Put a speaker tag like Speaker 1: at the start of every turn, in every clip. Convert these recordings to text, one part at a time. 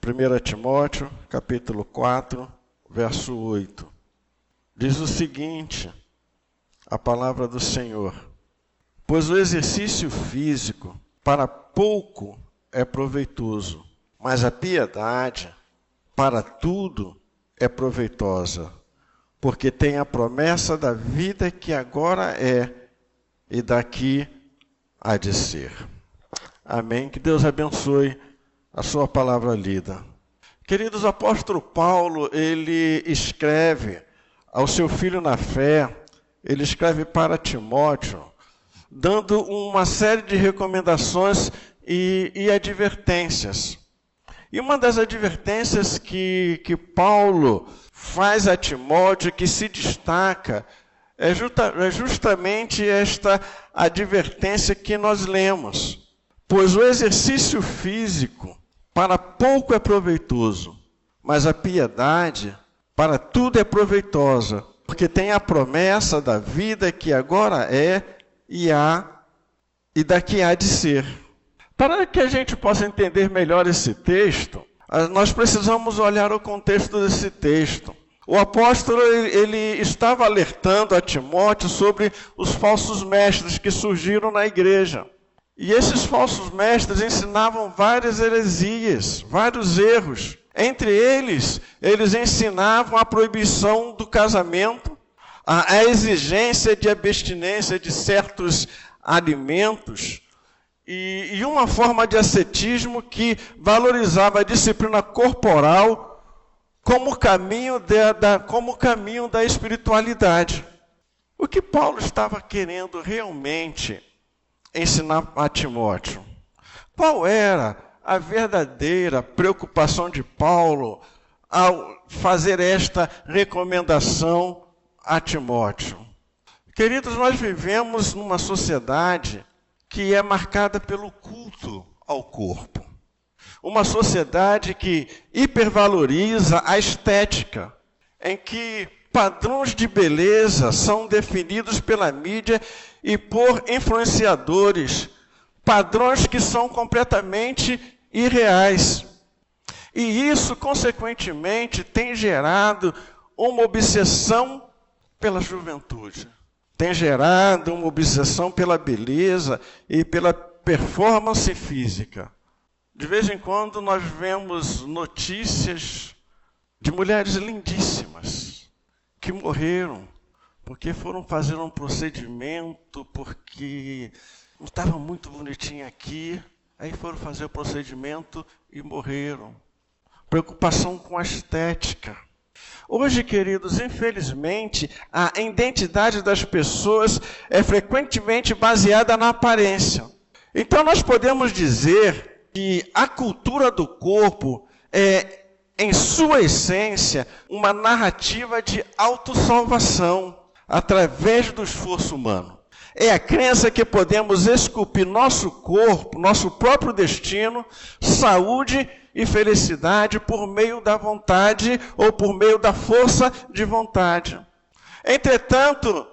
Speaker 1: 1 Timóteo, capítulo 4, verso 8. Diz o seguinte, a palavra do Senhor: pois o exercício físico para pouco é proveitoso, mas a piedade para tudo é proveitosa, porque tem a promessa da vida que agora é e daqui há de ser. Amém. Que Deus abençoe a sua palavra lida. Queridos, o apóstolo Paulo, ele escreve ao seu filho na fé, ele escreve para Timóteo, dando uma série de recomendações e advertências. E uma das advertências que Paulo faz a Timóteo, que se destaca, é justamente esta advertência que nós lemos. Pois o exercício físico para pouco é proveitoso, mas a piedade para tudo é proveitosa, porque tem a promessa da vida que agora é e daqui há de ser. Para que a gente possa entender melhor esse texto, nós precisamos olhar o contexto desse texto. O apóstolo ele estava alertando a Timóteo sobre os falsos mestres que surgiram na igreja. E esses falsos mestres ensinavam várias heresias, vários erros. Entre eles ensinavam a proibição do casamento, a exigência de abstinência de certos alimentos e uma forma de ascetismo que valorizava a disciplina corporal como caminho da espiritualidade. O que Paulo estava querendo realmente ensinar a Timóteo? Qual era a verdadeira preocupação de Paulo ao fazer esta recomendação a Timóteo? Queridos, nós vivemos numa sociedade que é marcada pelo culto ao corpo. Uma sociedade que hipervaloriza a estética, em que padrões de beleza são definidos pela mídia e por influenciadores, padrões que são completamente irreais. E isso, consequentemente, tem gerado uma obsessão pela juventude. Tem gerado uma obsessão pela beleza e pela performance física. De vez em quando nós vemos notícias de mulheres lindíssimas que morreram porque foram fazer um procedimento, porque não estava muito bonitinha aqui, aí foram fazer o procedimento e morreram. Preocupação com a estética. Hoje, queridos, infelizmente, a identidade das pessoas é frequentemente baseada na aparência. Então, nós podemos dizer que a cultura do corpo é, em sua essência, uma narrativa de autossalvação através do esforço humano. É a crença que podemos esculpir nosso corpo, nosso próprio destino, saúde e felicidade por meio da vontade ou por meio da força de vontade. Entretanto,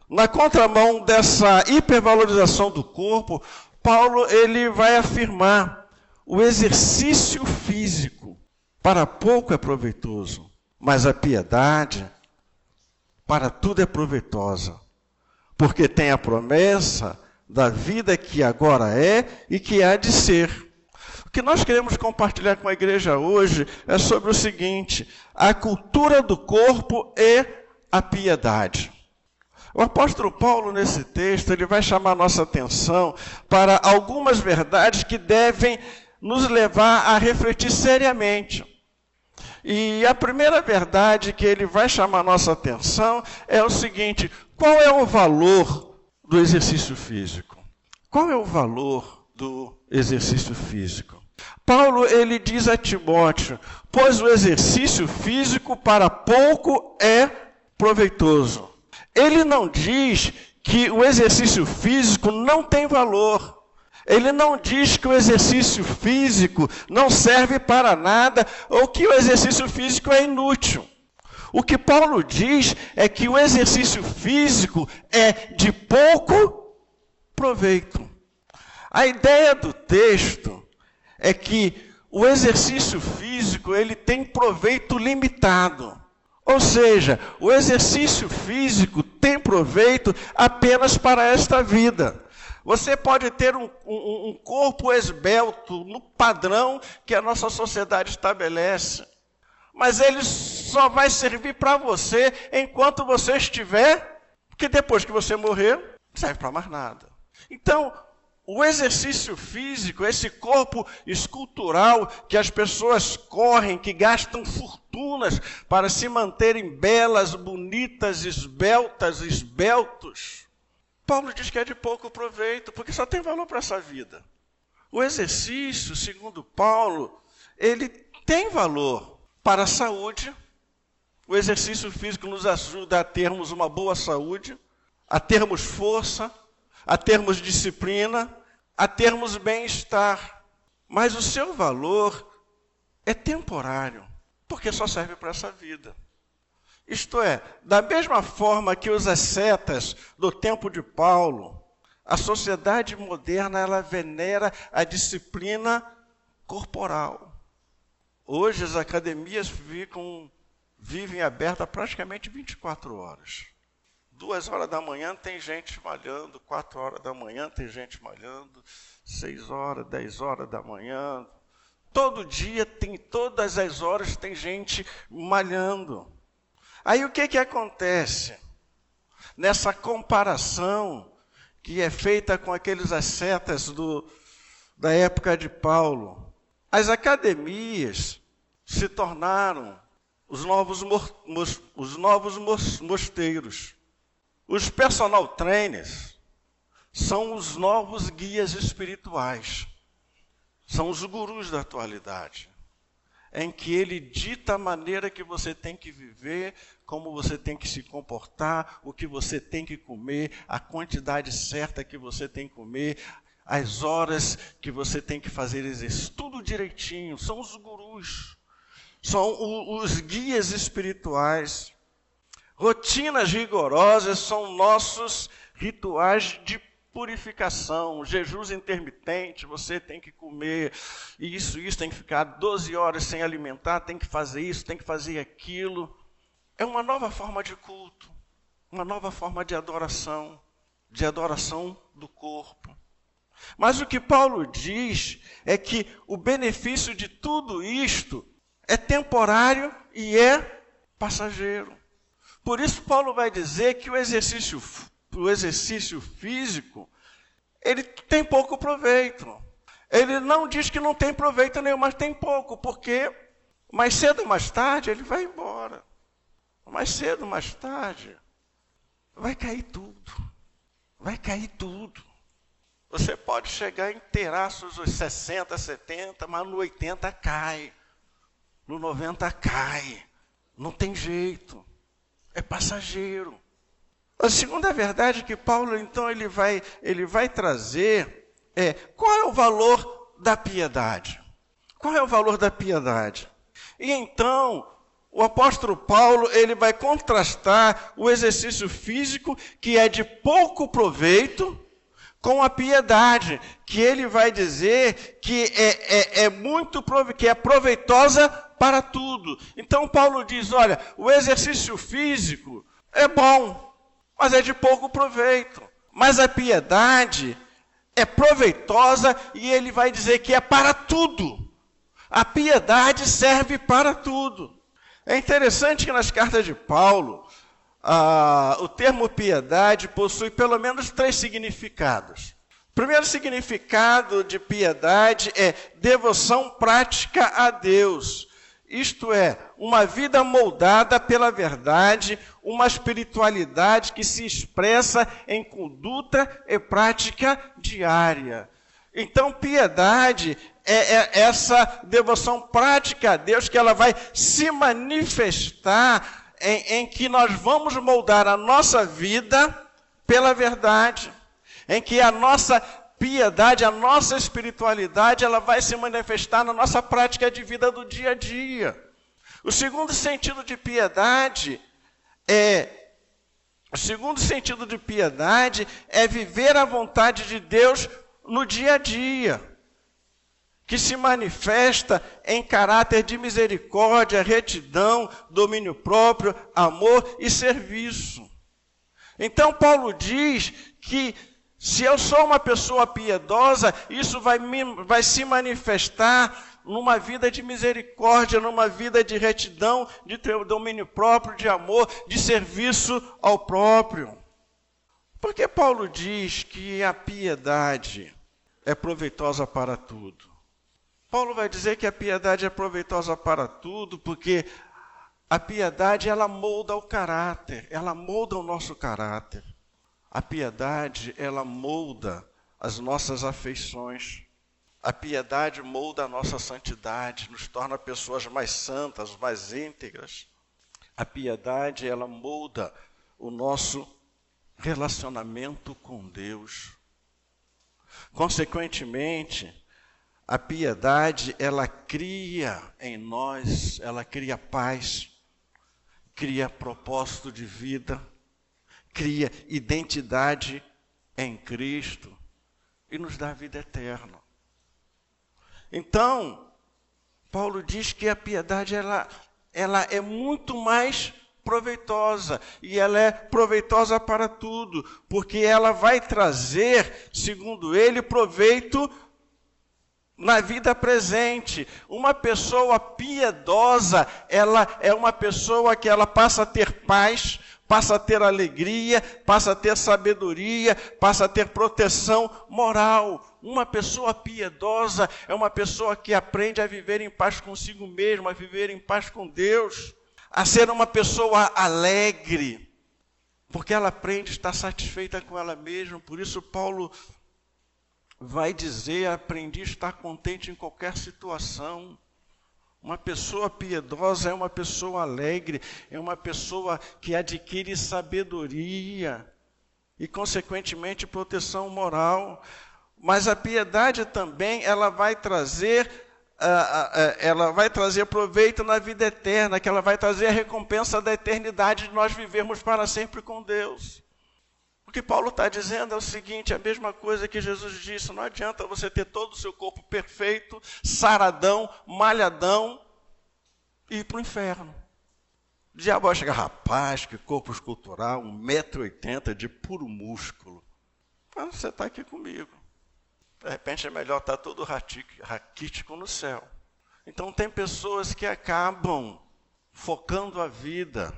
Speaker 1: na contramão dessa hipervalorização do corpo, Paulo ele vai afirmar: o exercício físico para pouco é proveitoso, mas a piedade para tudo é proveitosa, porque tem a promessa da vida que agora é e que há de ser. O que nós queremos compartilhar com a igreja hoje é sobre o seguinte: a cultura do corpo e a piedade. O apóstolo Paulo, nesse texto, ele vai chamar a nossa atenção para algumas verdades que devem nos levar a refletir seriamente. E a primeira verdade que ele vai chamar a nossa atenção é o seguinte: qual é o valor do exercício físico? Qual é o valor do exercício físico? Paulo, ele diz a Timóteo: pois o exercício físico para pouco é proveitoso. Ele não diz que o exercício físico não tem valor. Ele não diz que o exercício físico não serve para nada ou que o exercício físico é inútil. O que Paulo diz é que o exercício físico é de pouco proveito. A ideia do texto é que o exercício físico ele tem proveito limitado. Ou seja, o exercício físico tem proveito apenas para esta vida. Você pode ter um corpo esbelto no padrão que a nossa sociedade estabelece, mas ele só vai servir para você enquanto você estiver, porque depois que você morrer, não serve para mais nada. Então, o exercício físico, esse corpo escultural que as pessoas correm, que gastam fortunas para se manterem belas, bonitas, esbeltas, esbeltos, Paulo diz que é de pouco proveito, porque só tem valor para essa vida. O exercício, segundo Paulo, ele tem valor para a saúde. O exercício físico nos ajuda a termos uma boa saúde, a termos força, a termos disciplina, a termos bem-estar. Mas o seu valor é temporário, porque só serve para essa vida. Isto é, da mesma forma que os ascetas do tempo de Paulo, a sociedade moderna ela venera a corporal. Hoje as academias vivem abertas praticamente 24 horas. 2 horas da manhã tem gente malhando, 4 horas da manhã tem gente malhando, 6 horas, 10 horas da manhã. Todo dia, todas as horas tem gente malhando. Aí o que acontece? Nessa comparação que é feita com aqueles ascetas da época de Paulo, as academias se tornaram os novos mosteiros. Os personal trainers são os novos guias espirituais. São os gurus da atualidade, em que ele dita a maneira que você tem que viver, como você tem que se comportar, o que você tem que comer, a quantidade certa que você tem que comer, as horas que você tem que fazer exercício, tudo direitinho. São os gurus, são os guias espirituais. Rotinas rigorosas são nossos rituais de purificação, jejuns intermitentes, você tem que comer isso, tem que ficar 12 horas sem alimentar, tem que fazer isso, tem que fazer aquilo. É uma nova forma de culto, uma nova forma de adoração do corpo. Mas o que Paulo diz é que o benefício de tudo isto é temporário e é passageiro. Por isso Paulo vai dizer que o exercício físico, ele tem pouco proveito. Ele não diz que não tem proveito nenhum, mas tem pouco, porque mais cedo ou mais tarde ele vai embora. Mais cedo ou mais tarde vai cair tudo. Vai cair tudo. Você pode chegar inteiraço aos 60, 70, mas no 80 cai. No 90 cai. Não tem jeito. É passageiro. A segunda verdade que Paulo, então, ele vai trazer qual é o valor da piedade? Qual é o valor da piedade? E então, o apóstolo Paulo, ele vai contrastar o exercício físico, que é de pouco proveito, com a piedade, que ele vai dizer que que é proveitosa para tudo. Então, Paulo diz, olha, o exercício físico é bom, mas é de pouco proveito. Mas a piedade é proveitosa e ele vai dizer que é para tudo. A piedade serve para tudo. É interessante que nas cartas de Paulo, o termo piedade possui pelo menos 3 significados. O primeiro significado de piedade é devoção prática a Deus. Isto é, uma vida moldada pela verdade, uma espiritualidade que se expressa em conduta e prática diária. Então, piedade é essa devoção prática a Deus, que ela vai se manifestar em que nós vamos moldar a nossa vida pela verdade, em que a nossa piedade, a nossa espiritualidade, ela vai se manifestar na nossa prática de vida do dia a dia. O segundo sentido de piedade é viver a vontade de Deus no dia a dia. que se manifesta em caráter de misericórdia, retidão, domínio próprio, amor e serviço. Então Paulo diz que se eu sou uma pessoa piedosa, isso vai se manifestar numa vida de misericórdia, numa vida de retidão, de domínio próprio, de amor, de serviço ao próprio. Porque Paulo diz que a piedade é proveitosa para tudo. Paulo vai dizer que a piedade é proveitosa para tudo, porque a piedade, ela molda o caráter, ela molda o nosso caráter. A piedade, ela molda as nossas afeições. A piedade molda a nossa santidade, nos torna pessoas mais santas, mais íntegras. A piedade, ela molda o nosso relacionamento com Deus. Consequentemente, a piedade, ela cria em nós, ela cria paz, cria propósito de vida, cria identidade em Cristo e nos dá vida eterna. Então, Paulo diz que a piedade, ela é muito mais proveitosa, e ela é proveitosa para tudo, porque ela vai trazer, segundo ele, proveito na vida presente. Uma pessoa piedosa, ela é uma pessoa que ela passa a ter paz, passa a ter alegria, passa a ter sabedoria, passa a ter proteção moral. Uma pessoa piedosa é uma pessoa que aprende a viver em paz consigo mesma, a viver em paz com Deus, a ser uma pessoa alegre, porque ela aprende a estar satisfeita com ela mesma. Por isso Paulo vai dizer: aprendi a estar contente em qualquer situação. Uma pessoa piedosa é uma pessoa alegre, é uma pessoa que adquire sabedoria e, consequentemente, proteção moral. Mas a piedade também, ela vai trazer proveito na vida eterna, que ela vai trazer a recompensa da eternidade de nós vivermos para sempre com Deus. O que Paulo está dizendo é o seguinte: a mesma coisa que Jesus disse: não adianta você ter todo o seu corpo perfeito, saradão, malhadão, e ir para o inferno. O diabo vai chegar: rapaz, que corpo escultural, 1,80 m de puro músculo. Mas você está aqui comigo. De repente é melhor estar todo raquítico no céu. Então tem pessoas que acabam focando a vida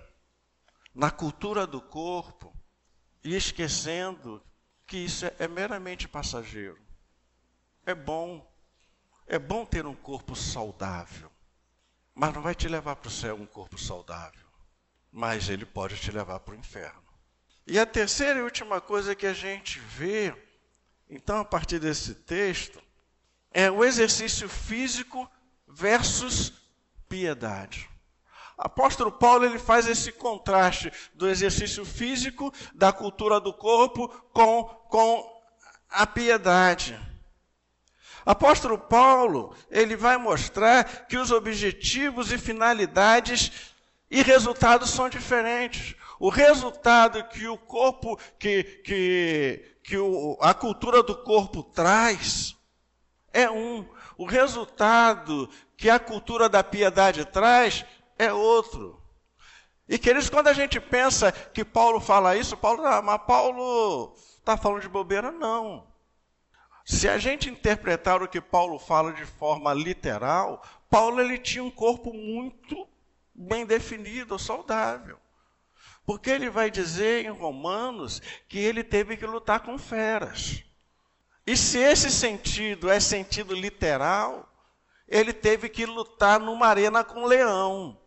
Speaker 1: na cultura do corpo e esquecendo que isso é meramente passageiro. É bom ter um corpo saudável, mas não vai te levar para o céu um corpo saudável, mas ele pode te levar para o inferno. E a terceira e última coisa que a gente vê, então, a partir desse texto, é o exercício físico versus piedade. O apóstolo Paulo, ele faz esse contraste do exercício físico, da cultura do corpo, com a piedade. O apóstolo Paulo, ele vai mostrar que os objetivos e finalidades e resultados são diferentes. O resultado que o corpo, a cultura do corpo traz é um. O resultado que a cultura da piedade traz é outro. E, queridos, quando a gente pensa que Paulo fala isso, mas Paulo está falando de bobeira? Não. Se a gente interpretar o que Paulo fala de forma literal, Paulo, ele tinha um corpo muito bem definido, saudável. Porque ele vai dizer em Romanos que ele teve que lutar com feras. E se esse sentido é sentido literal, ele teve que lutar numa arena com leão.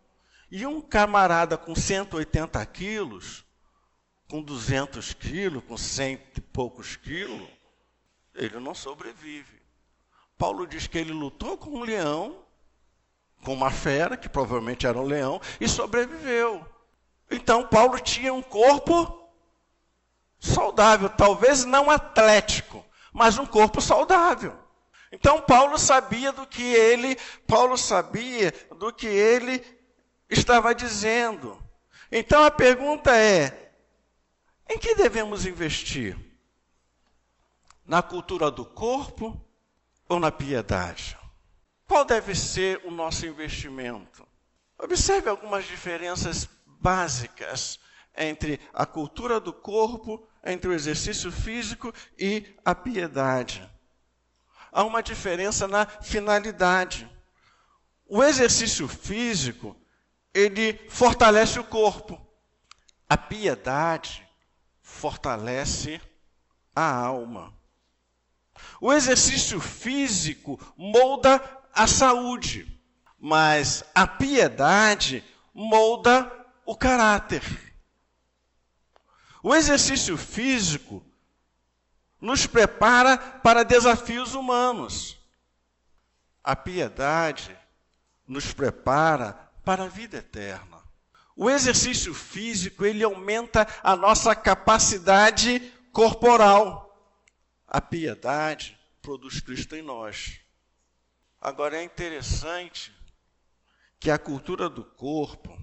Speaker 1: E um camarada com 180 quilos, com 200 quilos, com 100 e poucos quilos, ele não sobrevive. Paulo diz que ele lutou com um leão, com uma fera, que provavelmente era um leão, e sobreviveu. Então, Paulo tinha um corpo saudável, talvez não atlético, mas um corpo saudável. Então, Paulo sabia do que ele estava dizendo. Então, a pergunta é: em que devemos investir? Na cultura do corpo ou na piedade? Qual deve ser o nosso investimento? Observe algumas diferenças básicas entre a cultura do corpo, entre o exercício físico e a piedade. Há uma diferença na finalidade. O exercício físico, ele fortalece o corpo. A piedade fortalece a alma. O exercício físico molda a saúde, mas a piedade molda o caráter. O exercício físico nos prepara para desafios humanos. A piedade nos prepara para a vida eterna. O exercício físico, ele aumenta a nossa capacidade corporal. A piedade produz Cristo em nós. Agora é interessante que a cultura do corpo,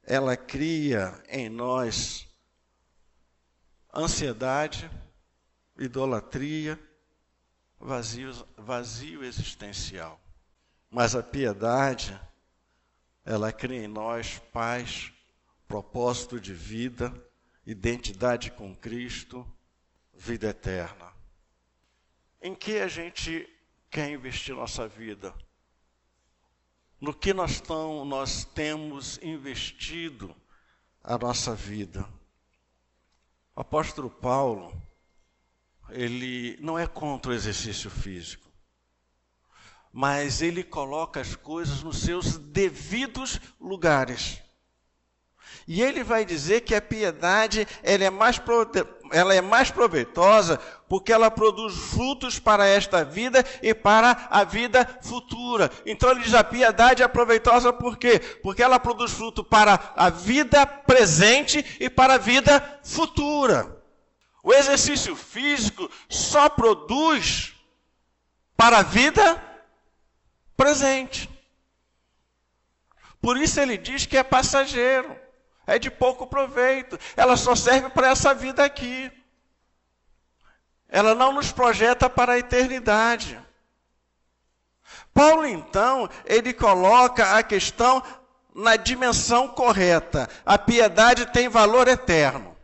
Speaker 1: ela cria em nós ansiedade, idolatria, vazio existencial. Mas a piedade, ela cria em nós paz, propósito de vida, identidade com Cristo, vida eterna. Em que a gente quer investir nossa vida? No que nós temos investido a nossa vida? O apóstolo Paulo, ele não é contra o exercício físico, mas ele coloca as coisas nos seus devidos lugares. E ele vai dizer que a piedade ela é mais proveitosa porque ela produz frutos para esta vida e para a vida futura. Então ele diz a piedade é proveitosa por quê? Porque ela produz fruto para a vida presente e para a vida futura. O exercício físico só produz para a vida presente. Por isso ele diz que é passageiro. É de pouco proveito. Ela só serve para essa vida aqui. Ela não nos projeta para a eternidade. Paulo, então, ele coloca a questão na dimensão correta. A piedade tem valor eterno.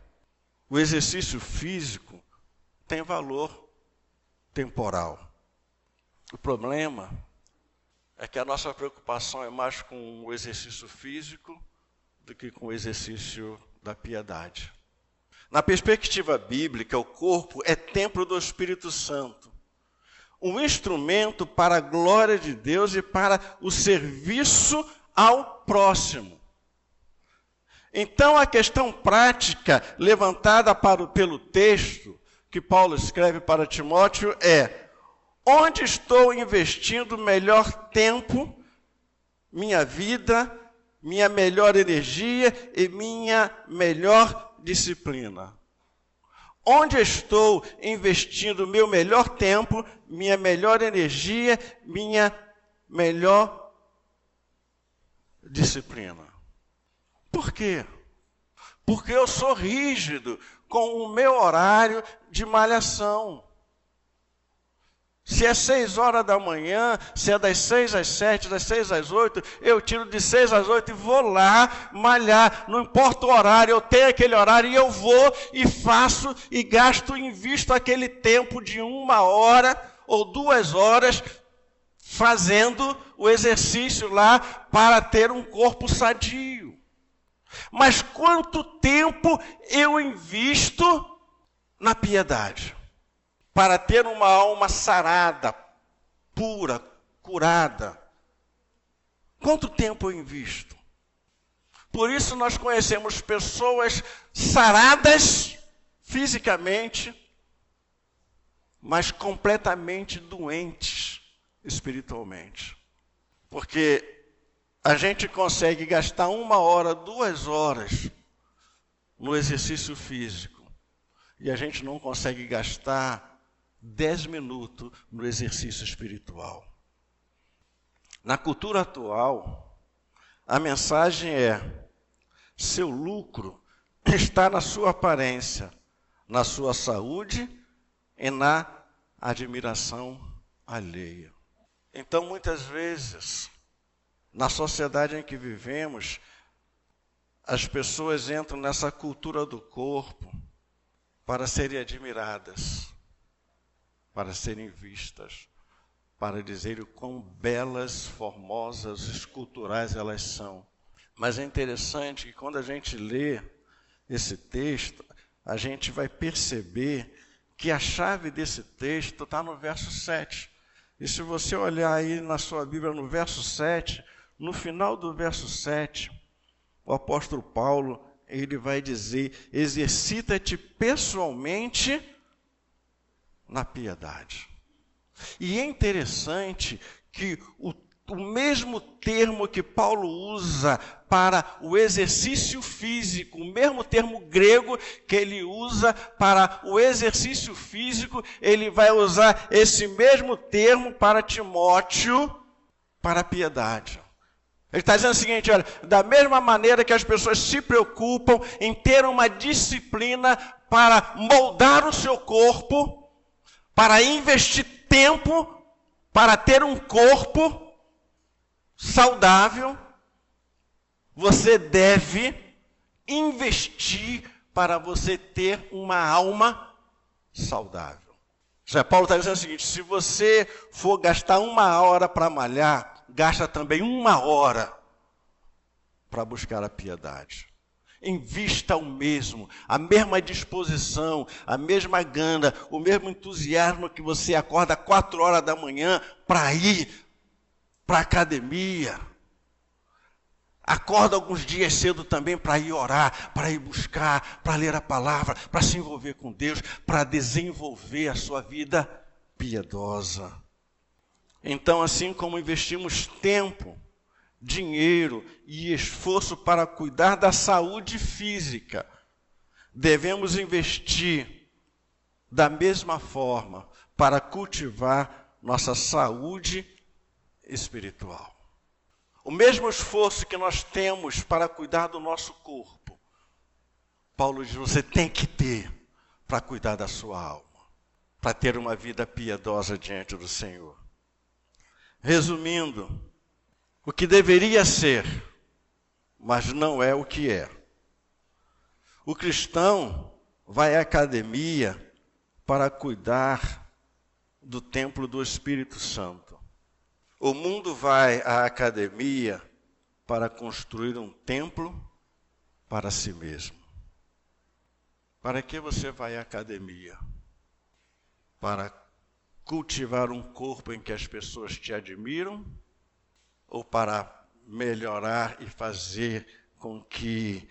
Speaker 1: O exercício físico tem valor temporal. O problema é que a nossa preocupação é mais com o exercício físico do que com o exercício da piedade. Na perspectiva bíblica, o corpo é templo do Espírito Santo, um instrumento para a glória de Deus e para o serviço ao próximo. Então, a questão prática levantada pelo texto que Paulo escreve para Timóteo é: onde estou investindo melhor tempo, minha vida, minha melhor energia e minha melhor disciplina? Onde estou investindo meu melhor tempo, minha melhor energia, minha melhor disciplina? Por quê? Porque eu sou rígido com o meu horário de malhação. Se é 6 horas da manhã, se é das 6 às 7, das 6 às 8, eu tiro de 6 às 8 e vou lá malhar. Não importa o horário, eu tenho aquele horário e eu vou e faço e gasto, invisto aquele tempo de 1 hora ou 2 horas fazendo o exercício lá para ter um corpo sadio. Mas quanto tempo eu invisto na piedade? Para ter uma alma sarada, pura, curada. Quanto tempo eu invisto? Por isso nós conhecemos pessoas saradas fisicamente, mas completamente doentes espiritualmente. Porque a gente consegue gastar 1 hora, 2 horas no exercício físico, e a gente não consegue gastar 10 minutos no exercício espiritual. Na cultura atual, a mensagem é: seu lucro está na sua aparência, na sua saúde e na admiração alheia. Então, muitas vezes, na sociedade em que vivemos, as pessoas entram nessa cultura do corpo para serem admiradas, para serem vistas, para dizer o quão belas, formosas, esculturais elas são. Mas é interessante que quando a gente lê esse texto, a gente vai perceber que a chave desse texto está no verso 7. E se você olhar aí na sua Bíblia no verso 7, no final do verso 7, o apóstolo Paulo, ele vai dizer: exercita-te pessoalmente na piedade. E é interessante que o mesmo termo que Paulo usa para o exercício físico, o mesmo termo grego que ele usa para o exercício físico, ele vai usar esse mesmo termo para Timóteo, para a piedade. Ele está dizendo o seguinte: olha, da mesma maneira que as pessoas se preocupam em ter uma disciplina para moldar o seu corpo, para investir tempo, para ter um corpo saudável, você deve investir para você ter uma alma saudável. Já Paulo está dizendo o seguinte: se você for gastar 1 hora para malhar, gasta também 1 hora para buscar a piedade. Invista o mesmo, a mesma disposição, a mesma gana, o mesmo entusiasmo que você acorda 4 horas da manhã para ir para a academia. Acorda alguns dias cedo também para ir orar, para ir buscar, para ler a palavra, para se envolver com Deus, para desenvolver a sua vida piedosa. Então, assim como investimos tempo, dinheiro e esforço para cuidar da saúde física, devemos investir da mesma forma para cultivar nossa saúde espiritual. O mesmo esforço que nós temos para cuidar do nosso corpo, Paulo diz: você tem que ter para cuidar da sua alma, para ter uma vida piedosa diante do Senhor. Resumindo, o que deveria ser, mas não é o que é. O cristão vai à academia para cuidar do templo do Espírito Santo. O mundo vai à academia para construir um templo para si mesmo. Para que você vai à academia? Para cultivar um corpo em que as pessoas te admiram? Ou para melhorar e fazer com que,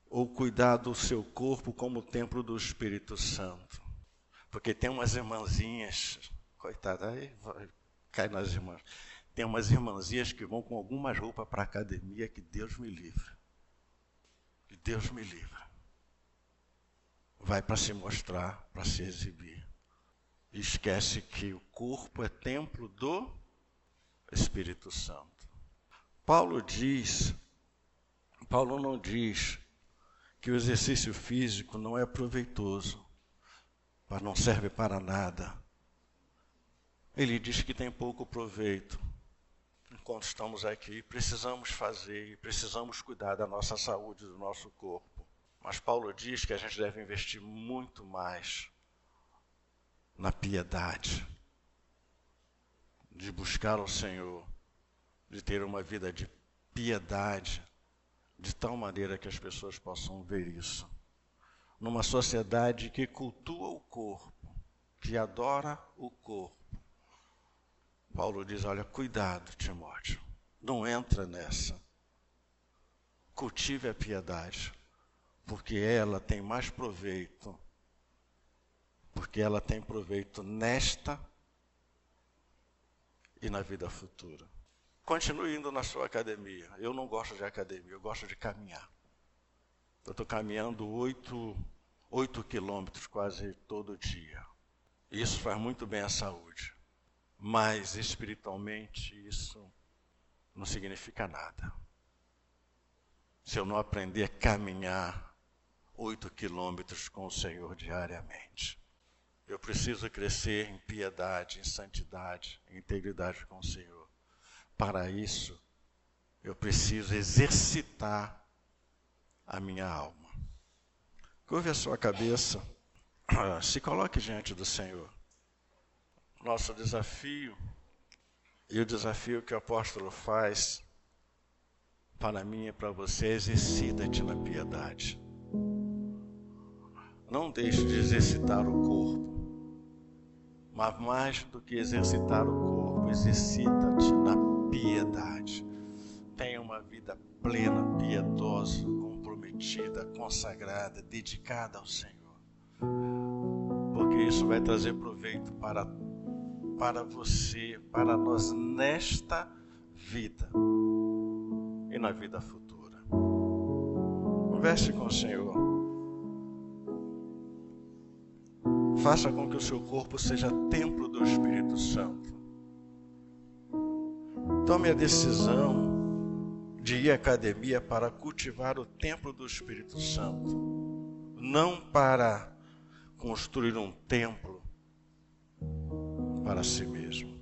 Speaker 1: ou cuidar do seu corpo como templo do Espírito Santo? Porque tem umas irmãzinhas, coitada, aí cai nas irmãs. Tem umas irmãzinhas que vão com algumas roupas para a academia, que Deus me livre. Que Deus me livre. Vai para se mostrar, para se exibir. E esquece que o corpo é templo do Espírito Santo. Paulo não diz que o exercício físico não é proveitoso, mas não serve para nada. Ele diz que tem pouco proveito. Enquanto estamos aqui, precisamos fazer, precisamos cuidar da nossa saúde, do nosso corpo. Mas Paulo diz que a gente deve investir muito mais na piedade, de buscar o Senhor, de ter uma vida de piedade, de tal maneira que as pessoas possam ver isso. Numa sociedade que cultua o corpo, que adora o corpo, Paulo diz: olha, cuidado, Timóteo, não entra nessa. Cultive a piedade, porque ela tem mais proveito, porque ela tem proveito nesta e na vida futura. Continue indo na sua academia. Eu não gosto de academia, eu gosto de caminhar. Eu estou caminhando 8 quilômetros quase todo dia. Isso faz muito bem à saúde. Mas espiritualmente isso não significa nada. Se eu não aprender a caminhar 8 quilômetros com o Senhor diariamente. Eu preciso crescer em piedade, em santidade, em integridade com o Senhor. Para isso, eu preciso exercitar a minha alma. Curve a sua cabeça, se coloque diante do Senhor. Nosso desafio, e o desafio que o apóstolo faz para mim e para você, exercita-te na piedade. Não deixe de exercitar o corpo, mas mais do que exercitar o corpo, exercita-te na piedade. Tenha uma vida plena, piedosa, comprometida, consagrada, dedicada ao Senhor. Porque isso vai trazer proveito para você, para nós nesta vida e na vida futura. Converse com o Senhor. Faça com que o seu corpo seja templo do Espírito Santo. Tome a decisão de ir à academia para cultivar o templo do Espírito Santo, não para construir um templo para si mesmo.